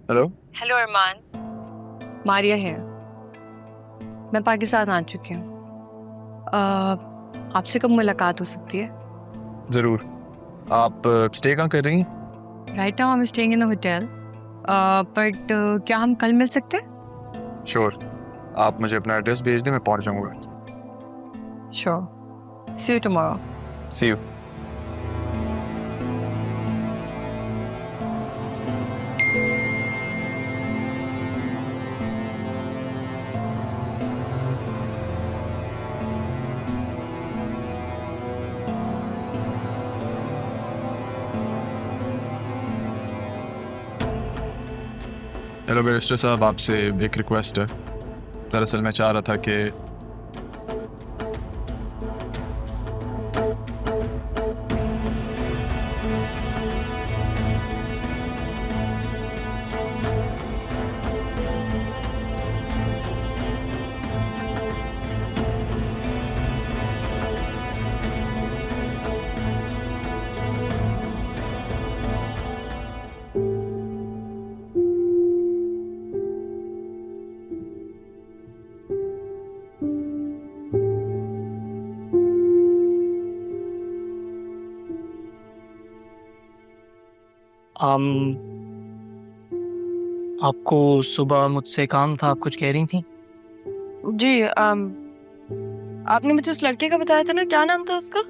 Hello. Hello अरमान, मारिया है। मैं पाकिस्तान आ चुकी हूँ। आपसे कब मुलाकात हो सकती है? ज़रूर। आप स्टे कहाँ कर रही हैं? Right now I am staying in a hotel, but क्या हम कल मिल सकते हैं? श्योर। आप मुझे अपना एड्रेस भेज दें, मैं पहुँच जाऊँगा। Sure, see you tomorrow. See you. Hello barrister साहब, आपसे एक रिक्वेस्ट है। दरअसल मैं चाह रहा था कि आम आपको सुबह मुझसे काम था, आप कुछ कह रही थी? जी, आपने मुझे उस लड़के का बताया था ना, क्या नाम था उसका?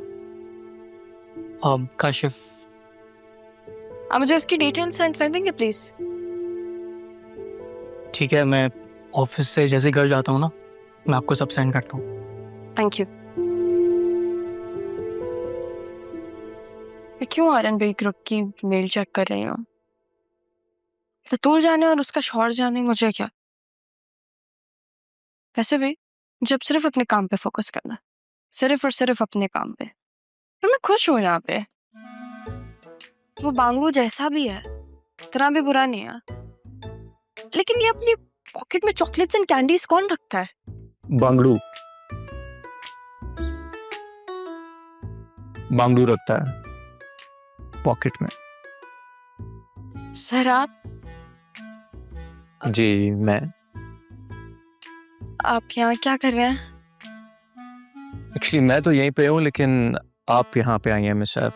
काशिफ। आप मुझे उसकी डिटेल्स सेंड कर देंगे प्लीज? ठीक है, मैं ऑफिस से जैसे घर जाता हूँ ना, मैं आपको सब सेंड करता हूँ। Thank you. क्यों आर्यन भाई ग्रुप की मेल चेक कर रही हूँ? बतूल जाने और उसका शौहर जाने, मुझे क्या। वैसे भी जब सिर्फ अपने काम पे फोकस करना, सिर्फ और सिर्फ अपने काम पे, और मैं खुश हूँ यहाँ पे। वो बांगू जैसा भी है, इतना भी बुरा नहीं है, लेकिन ये अपनी पॉकेट में चॉकलेट्स एंड कैंडीज कौन रखता है? बांगड़ू बांगड़ू रखता है पॉकेट में। सर आप जी, मैं यहाँ क्या कर रहे हैं? एक्चुअली मैं तो यहीं पे हूँ, लेकिन आप यहाँ पे आई हैं miss Saif.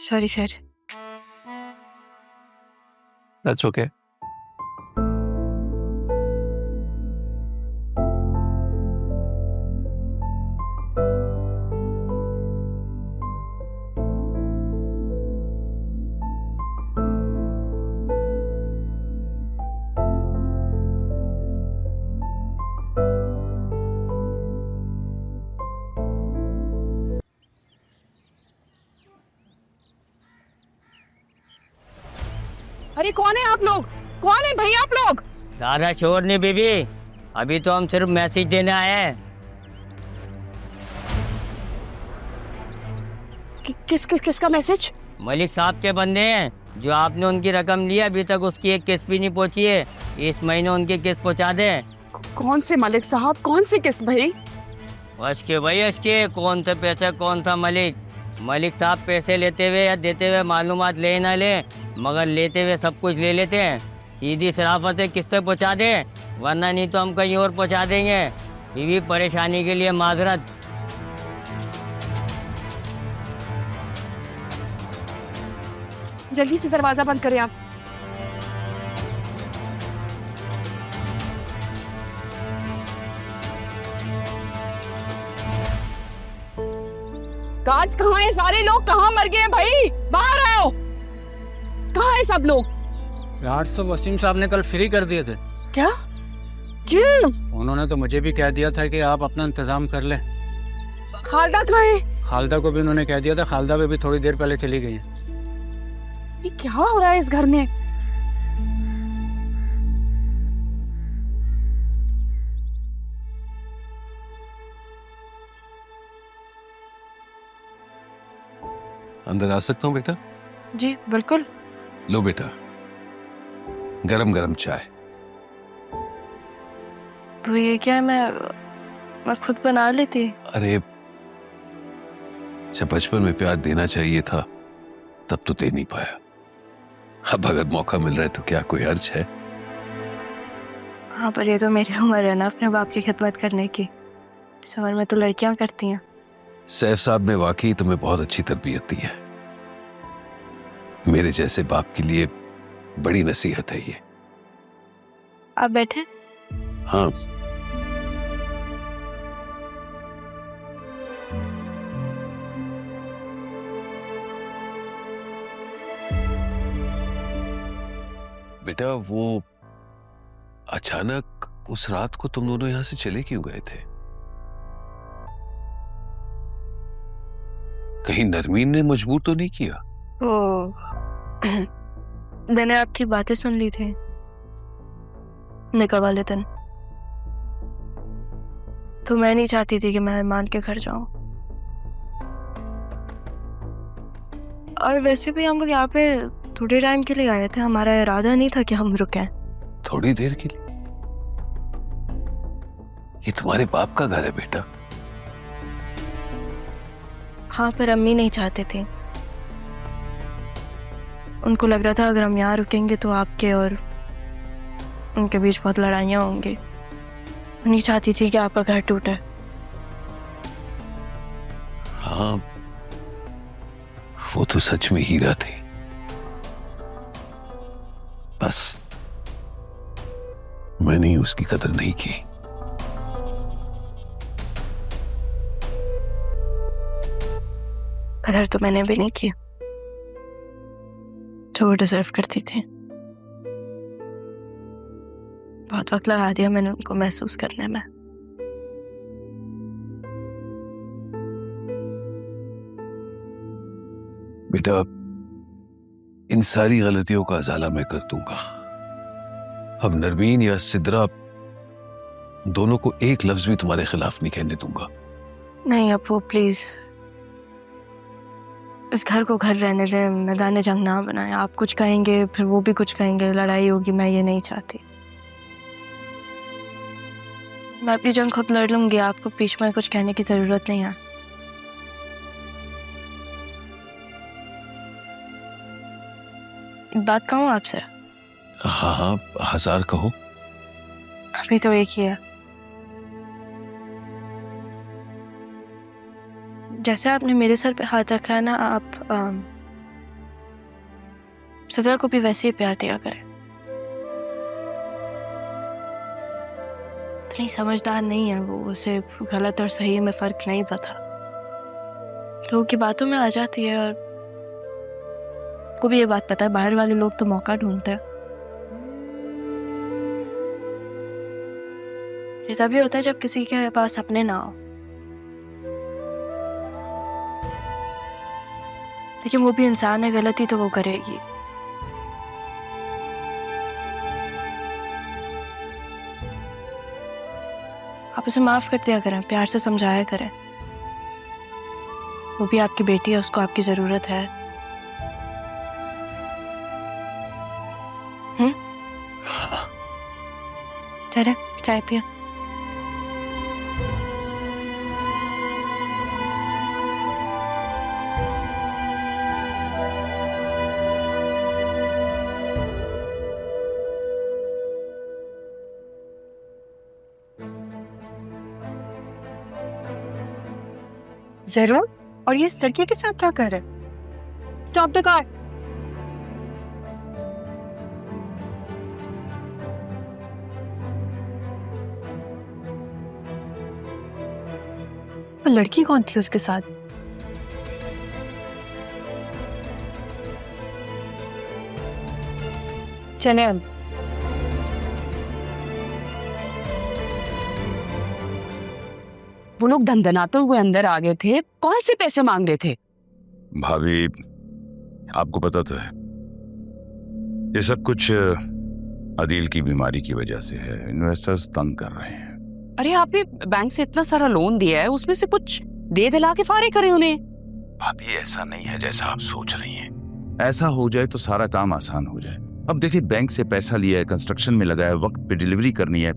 Sorry sir. That's okay. अरे कौन है आप लोग? कौन है भाई आप लोग? ज्यादा शोर नहीं बीबी, अभी तो हम सिर्फ मैसेज देने आए हैं। किसका मैसेज? मलिक साहब के बंदे हैं, जो आपने उनकी रकम ली, अभी तक उसकी एक किस्त भी नहीं पहुंची है। इस महीने उनकी किस्त पहुंचा दे। कौन से मलिक साहब, कौन सी किस्त भाई? अशके भाई अशके, कौन सा पैसा कौन सा मलिक। मलिक साहब पैसे लेते हुए या देते हुए मालूमात ले ना ले, मगर लेते हुए सब कुछ ले लेते हैं। सीधी शराफत से किस्त पहुंचा दे, वरना नहीं तो हम कहीं और पहुंचा देंगे। बीवी परेशानी के लिए माजरत। जल्दी से दरवाजा बंद करें आप। गार्ड्स कहाँ हैं? सारे लोग कहाँ मर गए हैं भाई? बाहर आओ। कहाँ हैं सब लोग? गार्ड्स तो वसीम साहब ने कल फ्री कर दिए थे। क्या? क्यों? उन्होंने तो मुझे भी कह दिया था कि आप अपना इंतजाम कर लें। खालदा कहाँ है? खालदा को भी उन्होंने कह दिया था, खालदा भी थोड़ी देर पहले चली गई है। ये क्या हो रहा है इस घर में? अंदर आ सकता हूँ बेटा? जी बिल्कुल। लो बेटा, गरम गरम चाय। तो ये क्या है, मैं खुद बना लेती। अरे जब बचपन में प्यार देना चाहिए था तब तो दे नहीं पाया। अब अगर मौका मिल रहा है तो क्या कोई अर्ज है? हाँ, पर ये तो मेरी उम्र है ना अपने बाप की खिदमत करने की। इस उम्र में तो लड़कियां करती हैं। सैफ साहब ने वाकई तुम्हें बहुत अच्छी तरबियत दी है। मेरे जैसे बाप के लिए बड़ी नसीहत है ये। आप बैठे। हाँ, बेटा वो अचानक उस रात को तुम दोनों यहां से चले क्यों गए थे? कहीं नरमीन ने मजबूर तो नहीं किया? ओ, मैंने आपकी बातें सुन ली थी निकाह वाले दिन, तो मैं नहीं चाहती थी कि मेहमान के घर जाऊं। और वैसे भी हम लोग यहाँ पे थोड़े टाइम के लिए आए थे, हमारा इरादा नहीं था कि हम रुकें। थोड़ी देर के लिए? ये तुम्हारे बाप का घर है बेटा। हाँ, पर अम्मी नहीं चाहते थे। उनको लग रहा था अगर हम यहाँ रुकेंगे तो आपके और उनके बीच बहुत लड़ाइयाँ होंगी। नहीं चाहती थी कि आपका घर टूटे। हाँ, वो तो सच में हीरा थी। बस मैंने ही उसकी कदर नहीं की। कदर तो मैंने भी नहीं की जो वो डिजर्व करती थी। बहुत वक्त लगा दिया मैंने उनको महसूस करने में। बेटा, इन सारी गलतियों का अजाला मैं कर दूंगा। अब नरमीन या सिद्रा दोनों को एक लफ्ज भी तुम्हारे खिलाफ नहीं कहने दूंगा। नहीं अपू, प्लीज इस घर को घर रहने दें, मैदान जंग ना बनाए। आप कुछ कहेंगे फिर वो भी कुछ कहेंगे, लड़ाई होगी। मैं ये नहीं चाहती। मैं अपनी जंग खुद लड़ लूंगी, आपको बीच में कुछ कहने की जरूरत नहीं है। एक बात कहूँ आपसे? हाँ हाँ, 1000 कहो। अभी तो एक ही है। जैसे आपने मेरे सर पे हाथ रखा है ना, आप सजा को भी वैसे ही प्यार दिया करें। इतनी समझदार नहीं है वो, उसे गलत और सही में फर्क नहीं पता। लोगों की बातों में आ जाती है। और को भी ये बात पता है, बाहर वाले लोग तो मौका ढूंढते हैं। ये तभी होता है जब किसी के पास अपने ना हो। लेकिन वो भी इंसान है, गलती तो वो करेगी। आप उसे माफ कर दिया करें, प्यार से समझाया करें। वो भी आपकी बेटी है, उसको आपकी जरूरत है। चले चाय पिया। जरूर। और ये इस लड़के के साथ क्या कर रहे हैं? Stop the car. वो लड़की कौन थी उसके साथ? चले अब। वो लोग धंधनाते हुए अंदर आ गए थे। कौन से पैसे मांग रहे थे? भाभी, आपको पता तो है ये सब कुछ अदील की बीमारी की वजह से है। इन्वेस्टर्स तंग कर रहे हैं। अरे आपने बैंक से इतना सारा लोन दिया है, उसमें से कुछ दे दिला के फारे करे उन्हें। भाभी, ऐसा नहीं है जैसा आप सोच रही हैं। ऐसा हो जाए तो सारा काम आसान हो जाए। अब देखिए, बैंक से पैसा लिया है, कंस्ट्रक्शन में लगाया, वक्त पे डिलीवरी करनी है।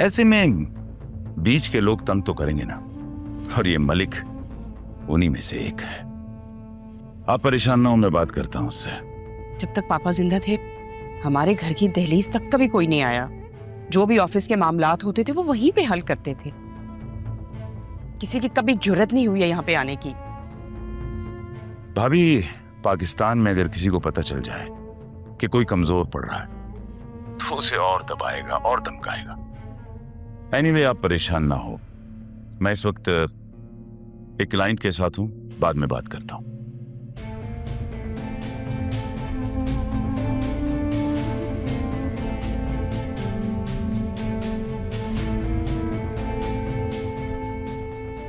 ऐसे में बीच के लोग तंग तो करेंगे ना। और ये मलिक उन्हीं में से एक है। आप परेशान ना हो, मैं बात करता हूं उससे। जब तक पापा जिंदा थे हमारे घर की दहलीज तक कभी कोई नहीं आया। जो भी ऑफिस के मामलात होते थे वो वहीं पे हल करते थे। किसी की कभी जुर्रत नहीं हुई है यहाँ पे आने की। भाभी, पाकिस्तान में अगर किसी को पता चल जाए कि कोई कमजोर पड़ रहा है तो उसे और दबाएगा और धमकाएगा। एनीवे, आप परेशान ना हो, मैं इस वक्त एक क्लाइंट के साथ हूं, बाद में बात करता हूं।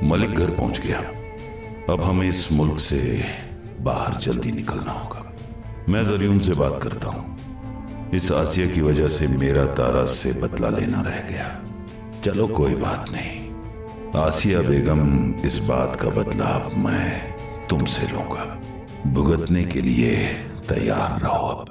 मलिक घर पहुंच गया। अब हमें इस मुल्क से बाहर जल्दी निकलना होगा। मैं जरियम से बात करता हूं। इस आसिया की वजह से मेरा तारा से बदला लेना रह गया। चलो कोई बात नहीं, आसिया बेगम, इस बात का बदला अब मैं तुमसे लूंगा। भुगतने के लिए तैयार रहो। अब